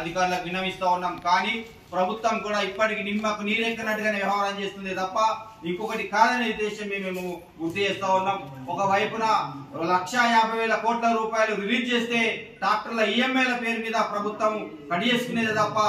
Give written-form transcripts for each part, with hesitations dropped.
అధికారులకు విన్నవిస్తా ఉన్నాం. కానీ ప్రభుత్వం కూడా ఇప్పటికి నిమ్మకు నీరెక్కనట్టుగానే వ్యవహారం చేస్తుంది తప్ప ఇంకొకటి కాదనే ఉద్దేశం మేము గుర్తు చేస్తా ఉన్నాం. ఒకవైపున 1,50,000 కోట్ల రూపాయలు రిలీజ్ చేస్తే డాక్టర్ల ఈఎంఐల పేరు మీద ప్రభుత్వం కడిగేసుకునేది తప్ప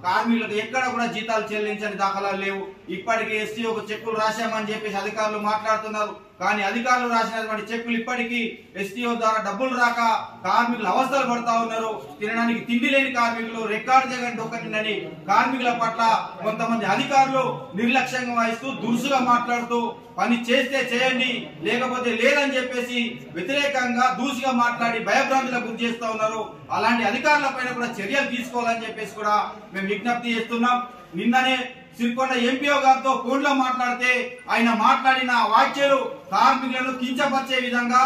కార్మికులకు ఎక్కడ కూడా జీతాలు చెల్లించని దాఖలాలు లేవు. ఇప్పటికీ ఎస్టీఓకు చెక్కులు రాశామని చెప్పేసి అధికారులు మాట్లాడుతున్నారు. కానీ అధికారులు రాసినటువంటి చెక్కులు ఇప్పటికీ ఎస్టీఓ ద్వారా డబ్బులు రాక కార్మికులు అవస్థలు పడతా ఉన్నారు. తినడానికి తిండి లేని కార్మికులు, రికార్డు జగన్ డొక్కటిందని కార్మికుల పట్ల కొంతమంది అధికారులు నిర్లక్ష్యంగా వహిస్తూ దురుసుగా మాట్లాడుతూ పని చేస్తే చేయండి లేకపోతే లేదని చెప్పేసి వ్యతిరేకంగా దూసిగా మాట్లాడి భయభ్రాంతులకు గురి చేస్తా ఉన్నారు. అలాంటి అధికారుల పైన కూడా చర్యలు తీసుకోవాలని చెప్పేసి కూడా మేము విజ్ఞప్తి చేస్తున్నాం. నిన్ననే సిరికొండ ఎంపీఓ గారితో ఫోన్లో మాట్లాడితే ఆయన మాట్లాడిన వ్యాఖ్యలు కార్మికులను కించపరిచే విధంగా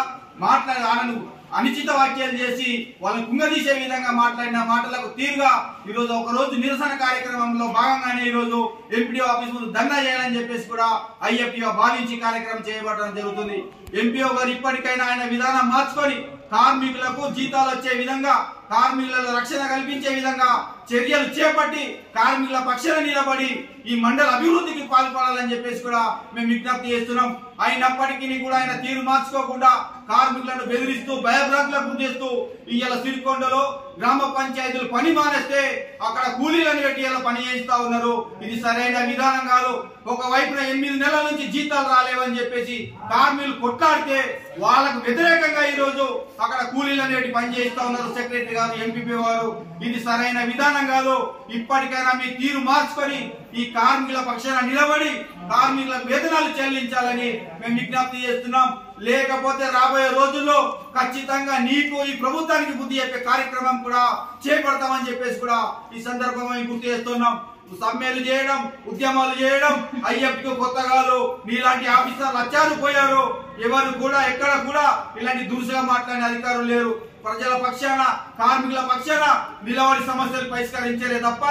మాట్లాడి ఆయనను అనుచిత వ్యాఖ్యలు చేసి వాళ్ళని కుంగదీసే విధంగా మాట్లాడిన మాటలకు తీరుగా ఈరోజు ఒక రోజు నిరసన కార్యక్రమంలో భాగంగానే ఈరోజు ఎంపీడీఓ ఆఫీస్ ముందు ధర్నా చేయాలని చెప్పేసి కూడా ఐఎఫ్టీగా భావించి కార్యక్రమం చేయబడడం జరుగుతుంది. ఎంపీఓ గారు ఇప్పటికైనా ఆయన విధానం మార్చుకొని కార్మికులకు జీతాలు వచ్చే విధంగా, కార్మికుల రక్షణ కల్పించే విధంగా చర్యలు చేపట్టి కార్మికుల పక్షాన నిలబడి ఈ మండల అభివృద్ధికి పాల్పడాలని చెప్పేసి కూడా మేము విజ్ఞప్తి చేస్తున్నాం. అయినప్పటికీ కూడా ఆయన తీరు మార్చుకోకుండా కార్మికులను బెదిరిస్తూ భయభ్రాంతులకు గురి చేస్తూ ఇవాళ సిరికొండలో గ్రామ పంచాయతీలు పని మానేస్తే అక్కడ కూలీలను పెట్టి ఇలా పని చేయిస్తా ఉన్నారు. ఇది సరైన విధానం కాదు. ఒకవైపున 8 నెలల నుంచి జీతాలు రాలేవని చెప్పేసి కార్మికులు కొట్లాడితే వాళ్ళకు వ్యతిరేకంగా ఈ రోజు అక్కడ కూలీలను పెట్టి పని చేయిస్తా ఉన్నారు సెక్రటరీ గారు, ఎంపీపీ వారు. ఇది సరైన విధానం కాదు. ఇప్పటికైనా మీ తీరు మార్చుకొని ఈ కార్మికుల పక్షాన నిలబడి కార్మికులకు వేతనాలు చెల్లించాలని మేము విజ్ఞప్తి చేస్తున్నాం. లేకపోతే రాబోయే రోజుల్లో ఖచ్చితంగా నీకు ఈ ప్రభుత్వానికి బుద్ధి చెప్పే కార్యక్రమం కూడా చేపడతామని చెప్పేసి కూడా ఈ సందర్భంగా గుర్తు చేస్తున్నాం. సమ్మెలు చేయడం, ఉద్యమాలు చేయడం ఐఎఫ్కు కొత్త కాదు. నీలాంటి ఆఫీసర్లు వచ్చారు పోయారు, ఎవరు కూడా ఎక్కడ కూడా ఇలాంటి దురుసుగా మాట్లాడే అధికారులు లేరు. ప్రజల పక్షాన, కార్మికుల పక్షాన నిలబడి సమస్యలు పరిష్కరించలే తప్ప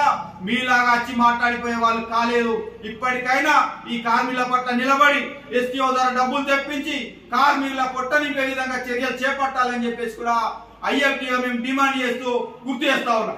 మీలాగా వచ్చి మాట్లాడిపోయే వాళ్ళు కాలేదు. ఇప్పటికైనా ఈ కార్మికుల పట్ల నిలబడి ఎస్టీఓ ద్వారా డబ్బులు తెప్పించి కార్మికుల పొట్ట నింపే విధంగా చర్యలు చేపట్టాలని చెప్పేసి కూడా ఐఎఫ్టీగా మేము డిమాండ్ చేస్తూ గుర్తు చేస్తా ఉన్నాం.